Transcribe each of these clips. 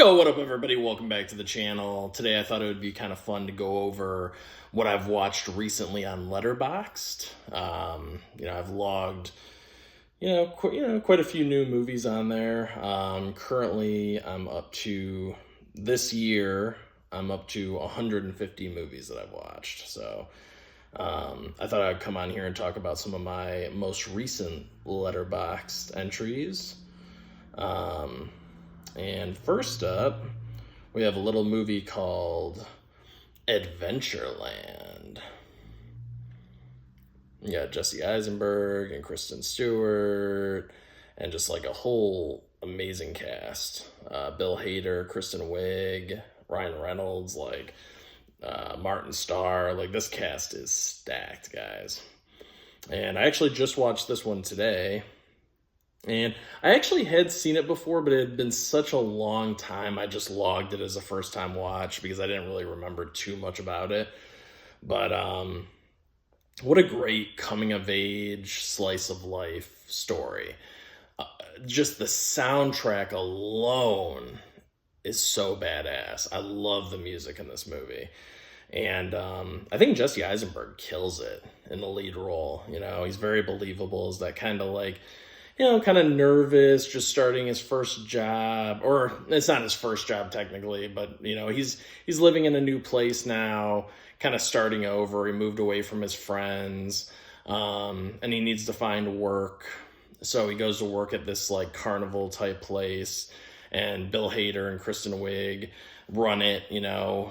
Yo, what up, everybody? Welcome back to the channel. Today, I thought it would be kind of fun to go over what I've watched recently on Letterboxd. I've logged, quite a few new movies on there. Currently, this year, I'm up to 150 movies that I've watched. So, I thought I'd come on here and talk about some of my most recent Letterboxd entries. And first up, we have a little movie called Adventureland. You got Jesse Eisenberg and Kristen Stewart, and just like a whole amazing cast. Bill Hader, Kristen Wiig, Ryan Reynolds, Martin Starr. This cast is stacked, guys. And I actually just watched this one today. And I actually had seen it before, but it had been such a long time. I just logged it as a first time watch because I didn't really remember too much about it. But what a great coming of age, slice of life story. Just the soundtrack alone is so badass. I love the music in this movie. And I think Jesse Eisenberg kills it in the lead role. He's very believable as that kind of nervous, just starting his first job, or it's not his first job technically, but he's living in a new place now, kind of starting over. He moved away from his friends, and he needs to find work. So he goes to work at this carnival type place, and Bill Hader and Kristen Wiig run it,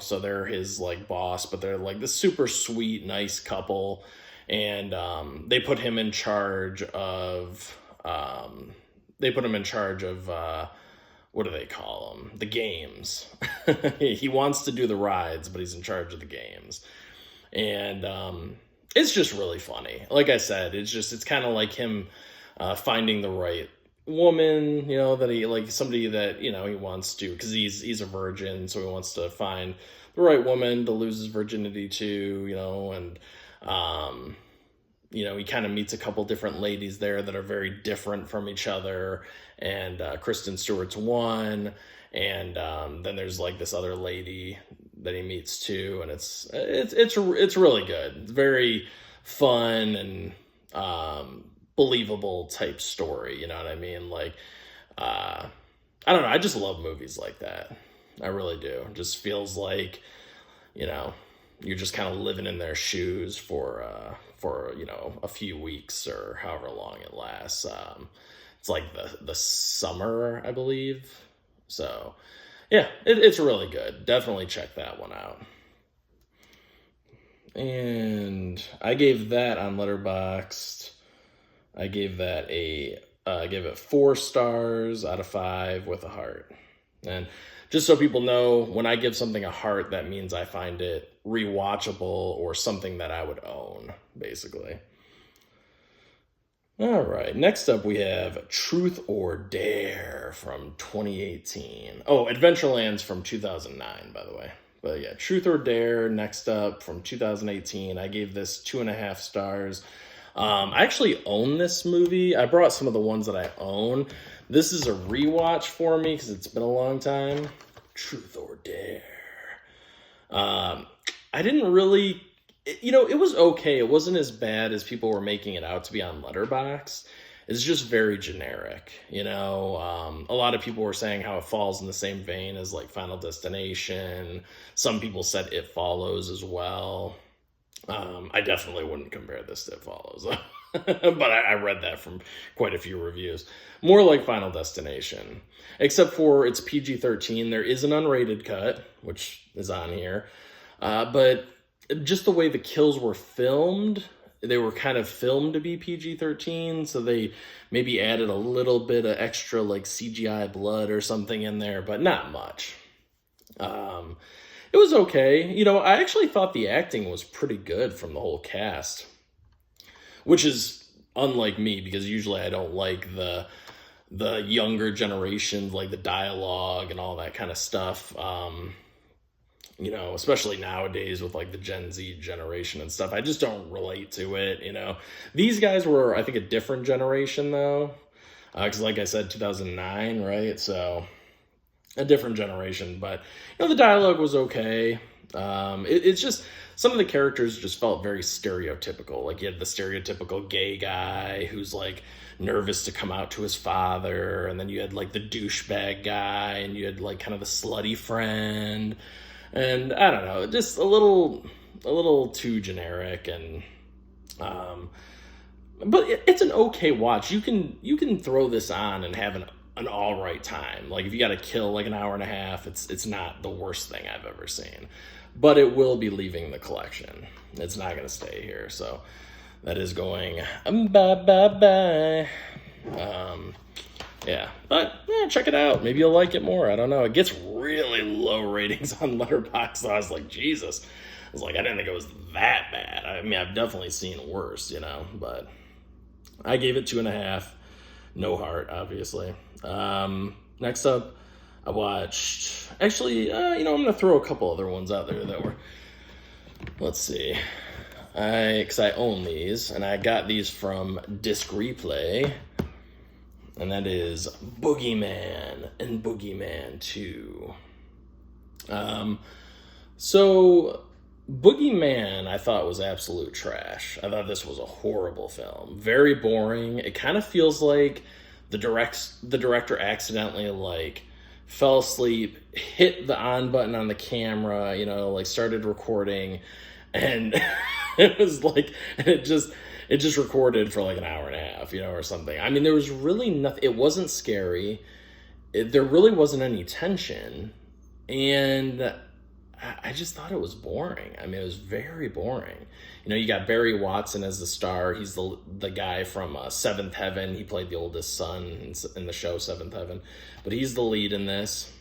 so they're his boss, but they're this super sweet, nice couple. And they put him in charge of what do they call them? The games. He wants to do the rides, but he's in charge of the games. And it's just really funny. Like I said, it's kind of like him finding the right woman, that he, somebody that, he wants to, because he's a virgin, so he wants to find the right woman to lose his virginity to, and he kind of meets a couple different ladies there that are very different from each other, and Kristen Stewart's one, and then there's this other lady that he meets too, and it's really good. It's very fun and believable type story. You know what I mean? I don't know. I just love movies like that. I really do. It just feels like, you're just kind of living in their shoes for a few weeks or however long it lasts. It's the summer, I believe. So yeah, it's really good. Definitely check that one out. And I gave that on Letterboxd. I gave it 4 stars out of 5 with a heart. And just so people know, when I give something a heart, that means I find it rewatchable or something that I would own, basically. All right, next up we have Truth or Dare from 2018. Oh, Adventureland's from 2009, by the way. But yeah, Truth or Dare, next up from 2018. I gave this 2.5 stars. I actually own this movie. I brought some of the ones that I own. This is a rewatch for me because it's been a long time. Truth or Dare. I didn't really, it was okay. It wasn't as bad as people were making it out to be on Letterboxd. It's just very generic, a lot of people were saying how it falls in the same vein as Final Destination. Some people said It Follows as well. I definitely wouldn't compare this to It Follows, but I read that from quite a few reviews. More like Final Destination, except for it's PG-13. There is an unrated cut, which is on here, but just the way the kills were filmed, they were kind of filmed to be PG-13, so they maybe added a little bit of extra CGI blood or something in there, but not much. It was okay. I actually thought the acting was pretty good from the whole cast, which is unlike me because usually I don't like the younger generation, the dialogue and all that kind of stuff. Especially nowadays with the Gen Z generation and stuff. I just don't relate to it. These guys were, I think, a different generation though. Because like I said, 2009, right? So a different generation. But the dialogue was okay. It's just some of the characters just felt very stereotypical. Like, you had the stereotypical gay guy who's like nervous to come out to his father, and then you had like the douchebag guy, and you had like kind of the slutty friend, and I don't know, just a little too generic. And but it's an okay watch. You can throw this on and have an all right time. Like, if you got to kill like an hour and a half, it's not the worst thing I've ever seen. But it will be leaving the collection. It's not going to stay here. So that is going bye. Yeah, but check it out. Maybe you'll like it more. I don't know. It gets really low ratings on Letterboxd. So I was like, Jesus. I was like, I didn't think it was that bad. I mean, I've definitely seen worse, but I gave it 2.5. No heart, obviously. Next up, I watched, actually, I'm going to throw a couple other ones out there that were, let's see, because I own these, and I got these from Disc Replay, and that is Boogeyman and Boogeyman 2. So Boogeyman, I thought, was absolute trash. I thought this was a horrible film. Very boring. It kind of feels like the director accidentally, like, fell asleep, hit the on button on the camera, like started recording, and it was like, it just recorded for like an hour and a half, or something. I mean, there was really nothing. It wasn't scary. There really wasn't any tension, and I just thought it was boring. I mean, it was very boring. You got Barry Watson as the star. He's the guy from Seventh Heaven. He played the oldest son in the show Seventh Heaven. But he's the lead in this.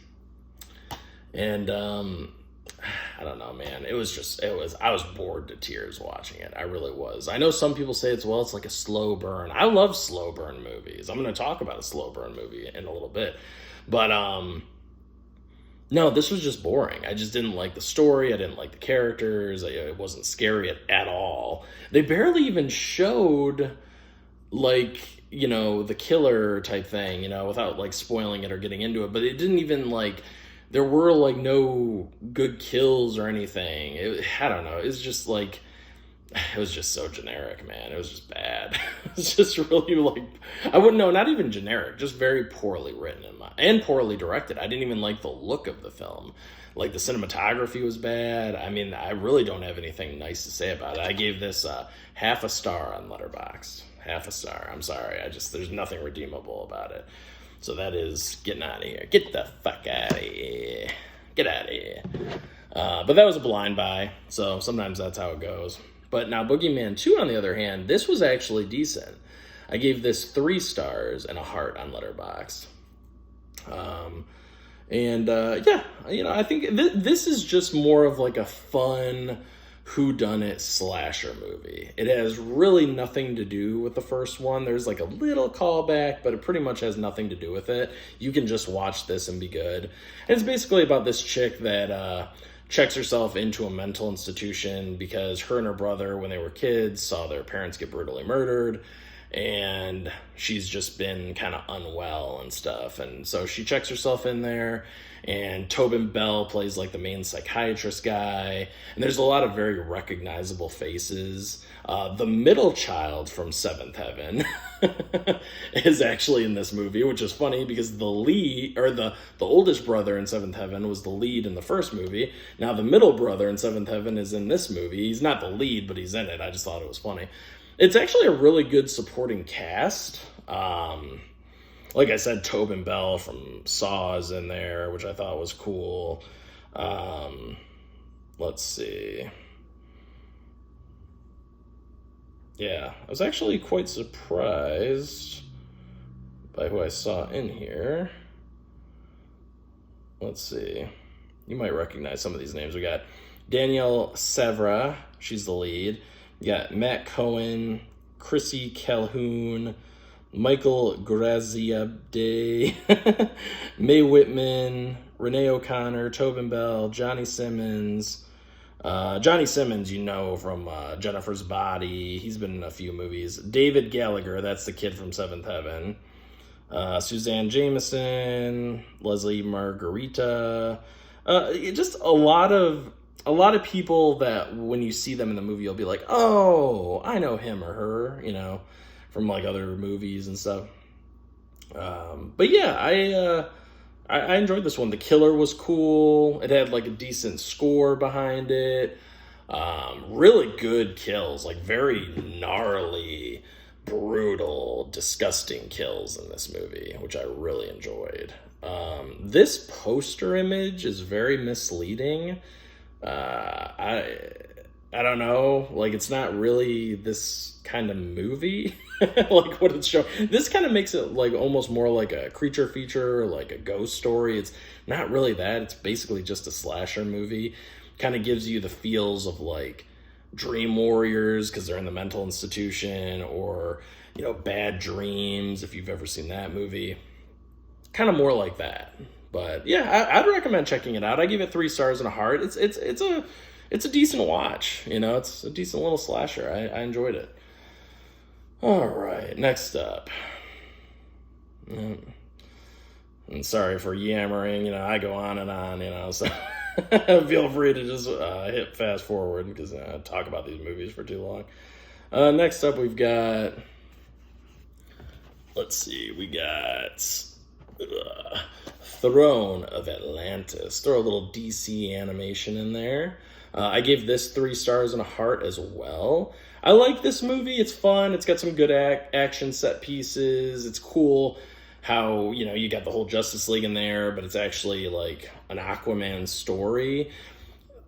And I don't know, man. I was bored to tears watching it. I really was. I know some people say it's like a slow burn. I love slow burn movies. I'm going to talk about a slow burn movie in a little bit. But no, this was just boring. I just didn't like the story. I didn't like the characters. It wasn't scary at all. They barely even showed, like, the killer type thing, without, like, spoiling it or getting into it. But it didn't even, like, there were, like, no good kills or anything. I don't know. It's just, like, it was just so generic, man. It was just bad. It's just really, like, I wouldn't know, not even generic, just very poorly written and poorly directed. I didn't even like the look of the film. Like, the cinematography was bad. I mean, I really don't have anything nice to say about it. I gave this half a star on Letterboxd. Half a star. I'm sorry. There's nothing redeemable about it. So that is getting out of here. Get the fuck out of here. Get out of here. But that was a blind buy. So sometimes that's how it goes. But now Boogeyman 2, on the other hand, this was actually decent. I gave this 3 stars and a heart on Letterboxd. I think this is just more of like a fun whodunit slasher movie. It has really nothing to do with the first one. There's like a little callback, but it pretty much has nothing to do with it. You can just watch this and be good. And it's basically about this chick that checks herself into a mental institution because her and her brother, when they were kids, saw their parents get brutally murdered, and she's just been kind of unwell and stuff. And so she checks herself in there, and Tobin Bell plays like the main psychiatrist guy. And there's a lot of very recognizable faces. The middle child from Seventh Heaven is actually in this movie, which is funny because the lead, or the oldest brother in Seventh Heaven was the lead in the first movie. Now the middle brother in Seventh Heaven is in this movie. He's not the lead, but he's in it. I just thought it was funny. It's actually a really good supporting cast. Like I said, Tobin Bell from Saw is in there, which I thought was cool. Let's see. Yeah, I was actually quite surprised by who I saw in here. Let's see. You might recognize some of these names. We got Danielle Sevra. She's the lead. You got Matt Cohen, Chrissy Calhoun, Michael Graziabde, Mae Whitman, Renee O'Connor, Tobin Bell, Johnny Simmons. Johnny Simmons, from Jennifer's Body. He's been in a few movies. David Gallagher, that's the kid from Seventh Heaven. Suzanne Jameson, Leslie Margarita, just a lot of people that when you see them in the movie, you'll be like, oh, I know him or her, from like other movies and stuff. But yeah, I enjoyed this one. The killer was cool. It had like a decent score behind it. Really good kills, like very gnarly, brutal, disgusting kills in this movie, which I really enjoyed. This poster image is very misleading. I don't know, like it's not really this kind of movie, like what it's showing. This kind of makes it like almost more like a creature feature, like a ghost story. It's not really that. It's basically just a slasher movie. Kind of gives you the feels of like Dream Warriors because they're in the mental institution, or Bad Dreams if you've ever seen that movie. Kind of more like that. But yeah, I'd recommend checking it out. I give it 3 stars and a heart. It's a decent watch. It's a decent little slasher. I enjoyed it. All right, next up. And sorry for yammering. I go on and on. So feel free to just hit fast forward because I talk about these movies for too long. Next up, we've got. Let's see. We got. Throne of Atlantis. Throw a little DC animation in there. I gave this 3 stars and a heart as well. I like this movie. It's fun. It's got some good action set pieces. It's cool how, you got the whole Justice League in there, but it's actually like an Aquaman story.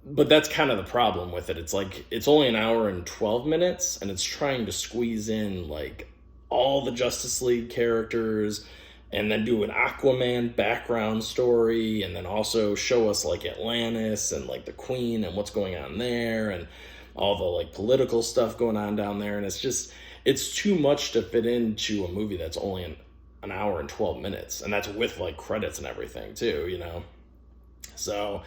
But that's kind of the problem with it. It's like, it's only an hour and 12 minutes, and it's trying to squeeze in like all the Justice League characters, and then do an Aquaman background story, and then also show us like Atlantis and like the Queen and what's going on there, and all the like political stuff going on down there. And it's too much to fit into a movie that's only an hour and 12 minutes. And that's with like credits and everything too, So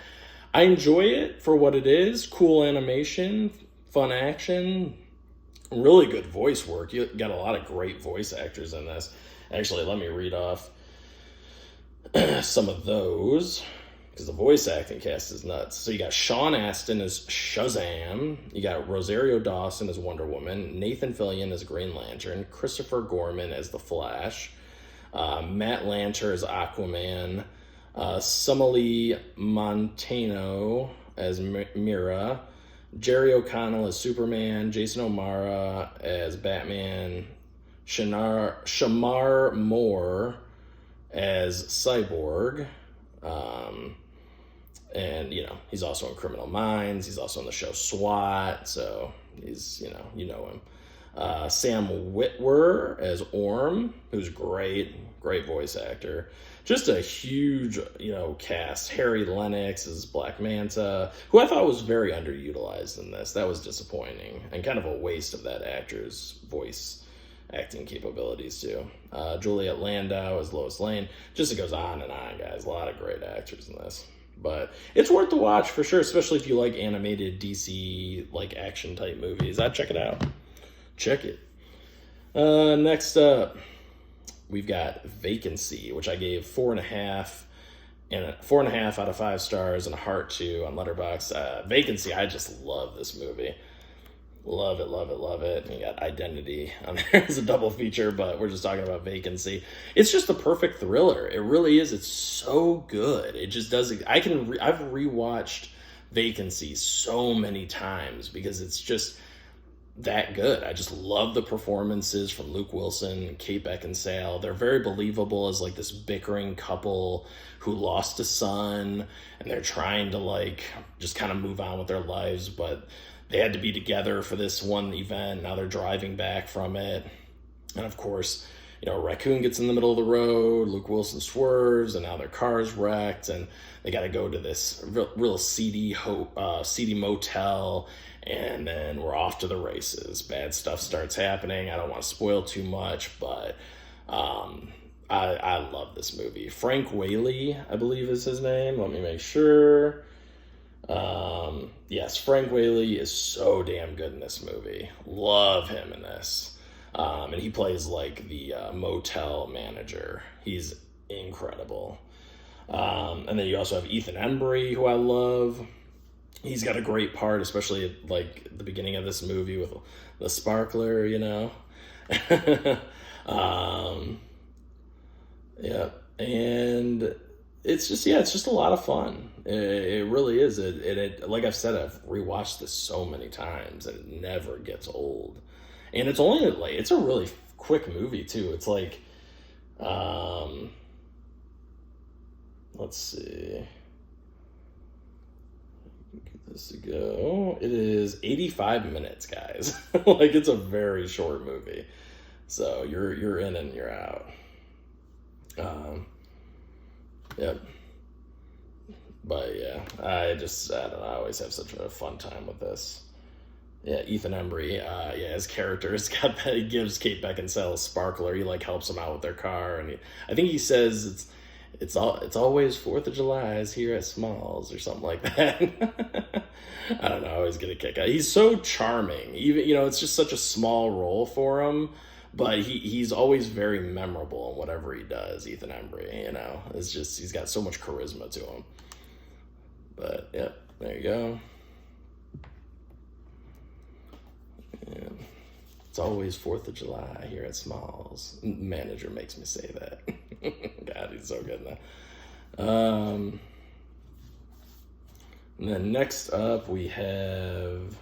I enjoy it for what it is. Cool animation, fun action, really good voice work. You got a lot of great voice actors in this. Actually, let me read off some of those, because the voice acting cast is nuts. So you got Sean Astin as Shazam. You got Rosario Dawson as Wonder Woman. Nathan Fillion as Green Lantern. Christopher Gorman as The Flash. Matt Lanter as Aquaman. Sumali Montano as Mira. Jerry O'Connell as Superman. Jason O'Mara as Batman. Shamar Moore as Cyborg. And, he's also in Criminal Minds. He's also in the show SWAT. So he's, you know him. Sam Witwer as Orm, who's great voice actor. Just a huge, cast. Harry Lennox as Black Manta, who I thought was very underutilized in this. That was disappointing and kind of a waste of that actor's voice acting capabilities too. Juliet Landau as Lois Lane. Just it goes on and on, guys. A lot of great actors in this. But it's worth the watch for sure, especially if you like animated DC like action type movies. I'd check it out. Check it. Next up, we've got Vacancy, which I gave 4.5 out of 5 stars and a heart to on Letterboxd. Vacancy, I just love this movie. Love it, love it, love it. And you got Identity on there as a double feature, but we're just talking about Vacancy. It's just the perfect thriller. It really is. It's so good. It just does. I've rewatched Vacancy so many times because it's just that good. I just love the performances from Luke Wilson and Kate Beckinsale. They're very believable as like this bickering couple who lost a son, and they're trying to like just kind of move on with their lives, but they had to be together for this one event. Now they're driving back from it. And of course, a raccoon gets in the middle of the road. Luke Wilson swerves, and now their car's wrecked. And they got to go to this real seedy motel. And then we're off to the races. Bad stuff starts happening. I don't want to spoil too much, but I love this movie. Frank Whaley, I believe is his name. Let me make sure. Yes, Frank Whaley is so damn good in this movie. Love him in this. And he plays like the motel manager. He's incredible. And then you also have Ethan Embry, who I love. He's got a great part, especially at like the beginning of this movie with the sparkler, you know. Yeah, and it's just a lot of fun. It really is. It like I've said, I've rewatched this so many times, and it never gets old. And it's only like it's a really quick movie too. It's like, let's see, get this to go. It is 85 minutes, guys. Like it's a very short movie, so you're in and you're out. Yep. But yeah, I don't know, I always have such a fun time with this. Yeah, Ethan Embry, yeah, his character has got that, he gives Kate Beckinsale a sparkler, he like helps them out with their car, and I think he says it's always 4th of July's here at Smalls or something like that. I don't know, I always get a kick out. He's so charming, even, you know, it's just such a small role for him, but he's always very memorable in whatever he does, Ethan Embry, you know. It's just, he's got so much charisma to him. But, yeah, there you go. Yeah. It's always 4th of July here at Smalls. Manager makes me say that. God, he's so good now. And then next up we have...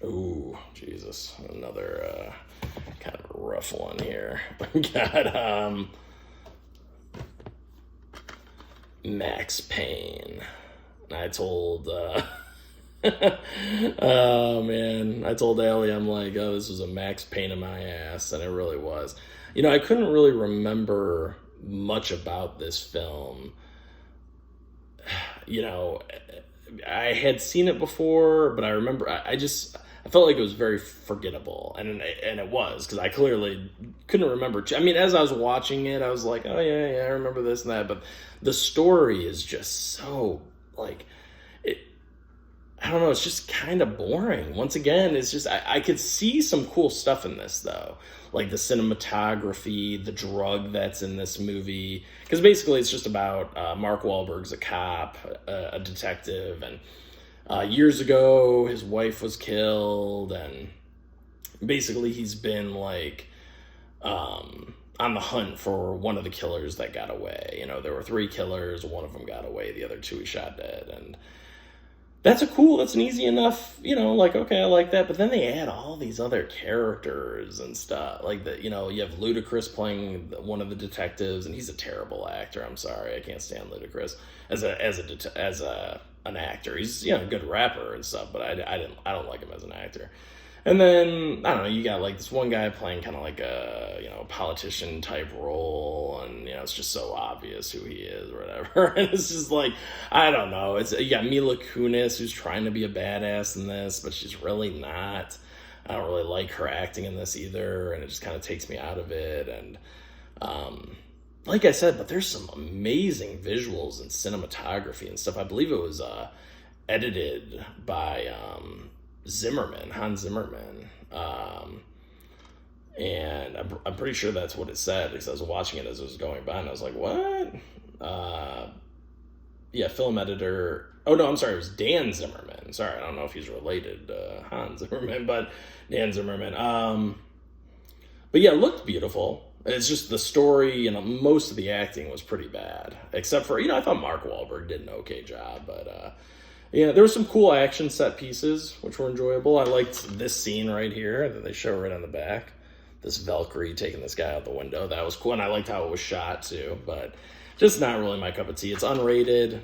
Oh, Jesus. Another kind of a rough one here. We got Max Payne. I told... oh, man. I told Allie, I'm like, oh, this was a Max Payne in my ass. And it really was. You know, I couldn't really remember much about this film. You know, I had seen it before, but I remember, I felt like it was very forgettable, and it was, because I clearly couldn't remember. I mean, as I was watching it, I was like, oh yeah, I remember this and that, but the story is just so, like, I don't know, it's just kind of boring. Once again, it's just, I could see some cool stuff in this, though. Like the cinematography, the drug that's in this movie. Because basically it's just about Mark Wahlberg's a cop, a detective, and years ago his wife was killed, and basically he's been like on the hunt for one of the killers that got away. You know, there were 3 killers, one of them got away, the other 2 he shot dead, and that's an easy enough, you know, like, okay, I like that. But then they add all these other characters and stuff. Like, you know, you have Ludacris playing one of the detectives, and he's a terrible actor. I'm sorry, I can't stand Ludacris as an actor. He's, you know, a good rapper and stuff, but I don't like him as an actor. And then, I don't know, you got like this one guy playing kind of like a, you know, politician type role, and, you know, it's just so obvious who he is or whatever. And it's just like, I don't know. You got Mila Kunis, who's trying to be a badass in this, but she's really not. I don't really like her acting in this either, and it just kind of takes me out of it. And, like I said, but there's some amazing visuals and cinematography and stuff. I believe it was edited by Hans Zimmerman, and I'm pretty sure that's what it said, because I was watching it as it was going by, and I was like, what? Yeah, film editor. Oh no, I'm sorry, it was Dan Zimmerman. Sorry, I don't know if he's related to Hans Zimmerman, but Dan Zimmerman. But yeah, it looked beautiful. It's just the story, you know, most of the acting was pretty bad, except for, you know, I thought Mark Wahlberg did an okay job, but yeah, there were some cool action set pieces, which were enjoyable. I liked this scene right here that they show right on the back. This Valkyrie taking this guy out the window. That was cool, and I liked how it was shot, too. But just not really my cup of tea. It's unrated.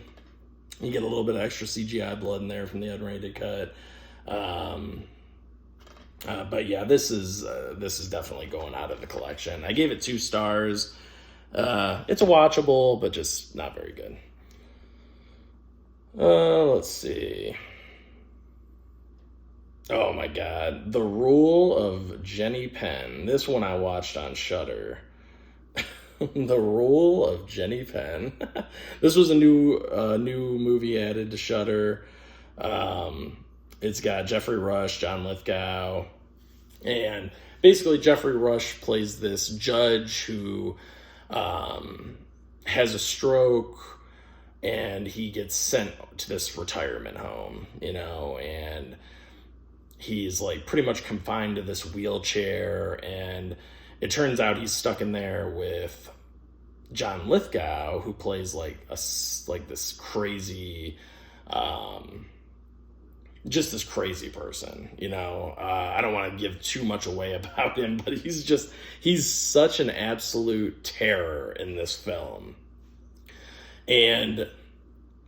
You get a little bit of extra CGI blood in there from the unrated cut. But yeah, this is definitely going out of the collection. I gave it 2 stars. It's watchable, but just not very good. Let's see. Oh my God. The Rule of Jenny Penn. This one I watched on Shudder. The Rule of Jenny Penn. This was a new movie added to Shudder. It's got Jeffrey Rush, John Lithgow, and basically Jeffrey Rush plays this judge who has a stroke, and he gets sent to this retirement home, and he's like pretty much confined to this wheelchair, and it turns out he's stuck in there with John Lithgow, who plays like this crazy, just this crazy person, I don't want to give too much away about him, but he's such an absolute terror in this film. And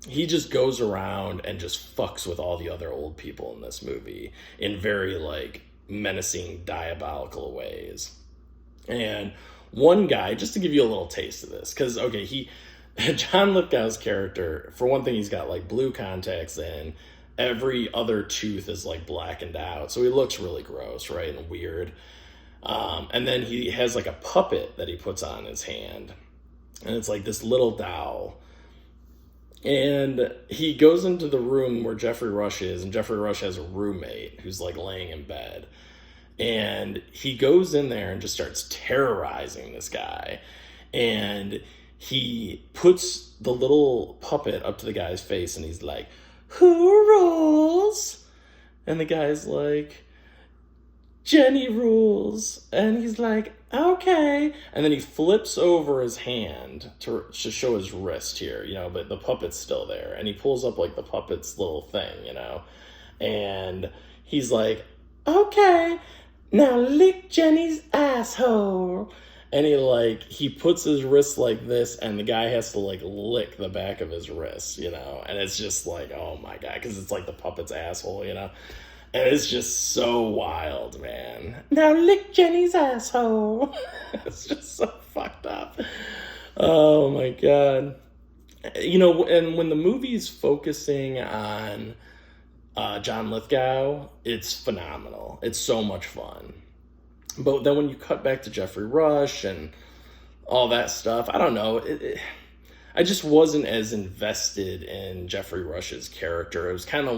he just goes around and just fucks with all the other old people in this movie in very like menacing, diabolical ways. And one guy, just to give you a little taste of this, because John Lithgow's character, for one thing, he's got like blue contacts in. Every other tooth is like blackened out, so he looks really gross, right, and weird. And then he has like a puppet that he puts on his hand, and it's like this little doll. And he goes into the room where Jeffrey Rush is, and Jeffrey Rush has a roommate who's like laying in bed. And he goes in there and just starts terrorizing this guy. And he puts the little puppet up to the guy's face, and he's like, "Who rules?" And the guy's like, "Jenny rules." And he's like, "Okay." And then he flips over his hand to show his wrist here, but the puppet's still there. And he pulls up like the puppet's little thing, and he's like, "Okay, now lick Jenny's asshole." And he puts his wrist like this, and the guy has to like lick the back of his wrist, and it's just like, oh my God, because it's like the puppet's asshole, and it's just so wild, man. Now lick Jenny's asshole. It's just so fucked up. Oh my God. And when the movie's focusing on John Lithgow, it's phenomenal. It's so much fun. But then when you cut back to Jeffrey Rush and all that stuff, I don't know. I just wasn't as invested in Jeffrey Rush's character. It was kind of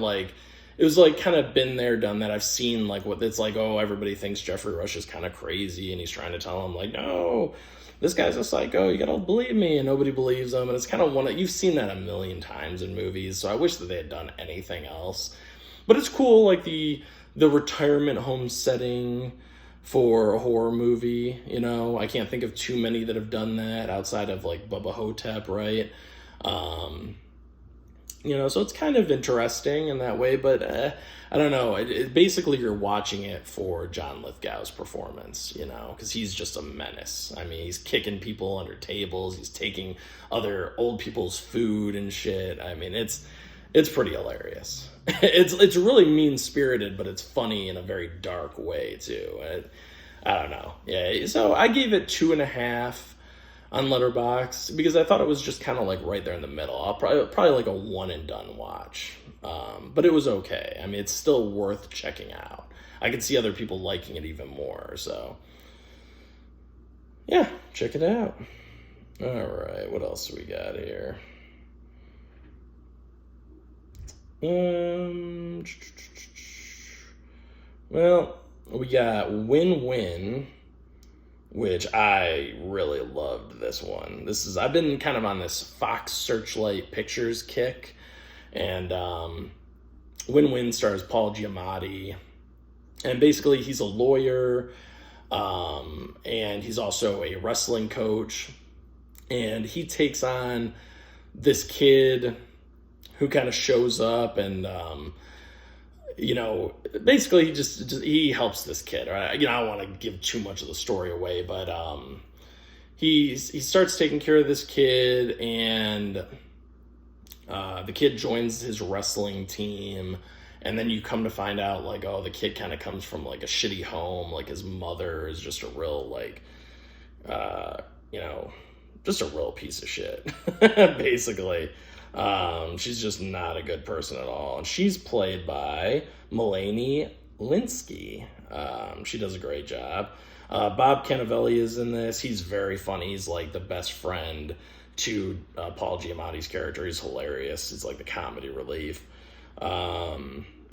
been there, done that. I've seen like what it's like, oh, everybody thinks Jeffrey Rush is kind of crazy, and he's trying to tell him like, no, this guy's a psycho, you gotta believe me, and nobody believes him. And it's kind of you've seen that a million times in movies, so I wish that they had done anything else. But it's cool, like the retirement home setting for a horror movie, I can't think of too many that have done that outside of like Bubba Hotep, right? So it's kind of interesting in that way, but I don't know. Basically, you're watching it for John Lithgow's performance, because he's just a menace. I mean, he's kicking people under tables. He's taking other old people's food and shit. I mean, it's pretty hilarious. It's really mean-spirited, but it's funny in a very dark way, too. I don't know. Yeah, so I gave it 2.5 on Letterboxd because I thought it was just kind of like right there in the middle. I'll probably like a one and done watch. But it was okay. I mean, it's still worth checking out. I could see other people liking it even more. So, yeah, check it out. All right, what else do we got here? Well, we got Win-Win, which I really loved this one. I've been kind of on this Fox Searchlight Pictures kick, and Win-Win stars Paul Giamatti, and basically he's a lawyer, and he's also a wrestling coach, and he takes on this kid who kind of shows up, and basically he helps this kid. Right? I don't want to give too much of the story away, but he starts taking care of this kid, and the kid joins his wrestling team, and then you come to find out like, oh, the kid kind of comes from like a shitty home. Like his mother is just a real like, just a real piece of shit, basically. She's just not a good person at all. And she's played by Melanie Linsky. She does a great job. Bob Cannavale is in this. He's very funny. He's like the best friend to Paul Giamatti's character. He's hilarious. He's like the comedy relief.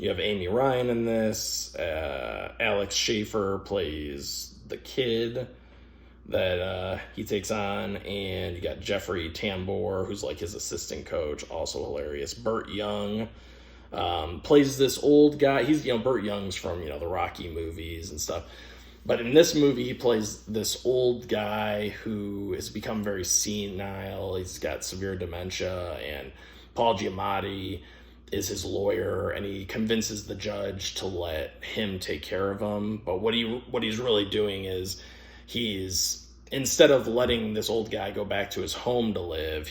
You have Amy Ryan in this. Alex Schaefer plays the kid that he takes on, and you got Jeffrey Tambor, who's like his assistant coach, also hilarious. Burt Young plays this old guy. He's, Burt Young's from, the Rocky movies and stuff. But in this movie, he plays this old guy who has become very senile. He's got severe dementia, and Paul Giamatti is his lawyer, and he convinces the judge to let him take care of him. But what he's really doing is instead of letting this old guy go back to his home to live,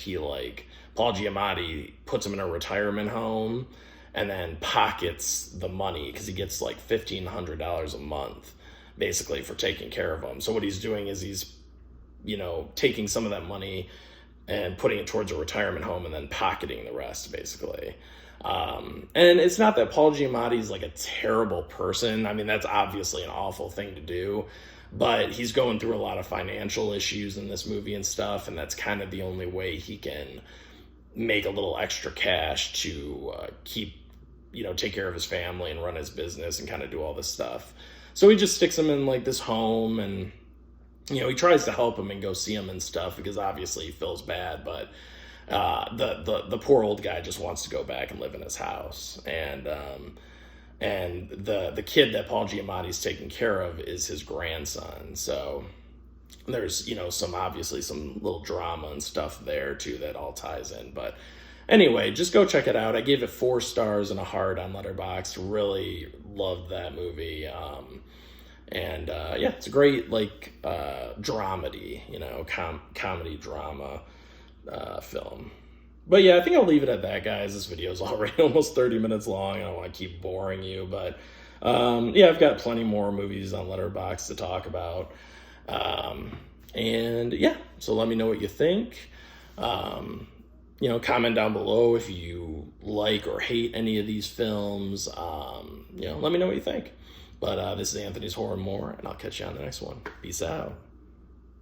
Paul Giamatti puts him in a retirement home and then pockets the money, because he gets like $1,500 a month basically for taking care of him. So what he's doing is he's taking some of that money and putting it towards a retirement home and then pocketing the rest, basically. And it's not that Paul Giamatti's like a terrible person. I mean, that's obviously an awful thing to do, but he's going through a lot of financial issues in this movie and stuff, and that's kind of the only way he can make a little extra cash to keep, take care of his family and run his business and kind of do all this stuff. So he just sticks him in like this home, and he tries to help him and go see him and stuff, because obviously he feels bad, but the poor old guy just wants to go back and live in his house. And the kid that Paul Giamatti's taking care of is his grandson. So there's, some little drama and stuff there too that all ties in. But anyway, just go check it out. I gave it 4 stars and a heart on Letterboxd. Really loved that movie. It's a great dramedy, comedy drama film. But yeah, I think I'll leave it at that, guys. This video is already almost 30 minutes long. I don't want to keep boring you, but I've got plenty more movies on Letterboxd to talk about. So let me know what you think. Comment down below if you like or hate any of these films. Let me know what you think. But this is Anthony's Horror and More, and I'll catch you on the next one. Peace out.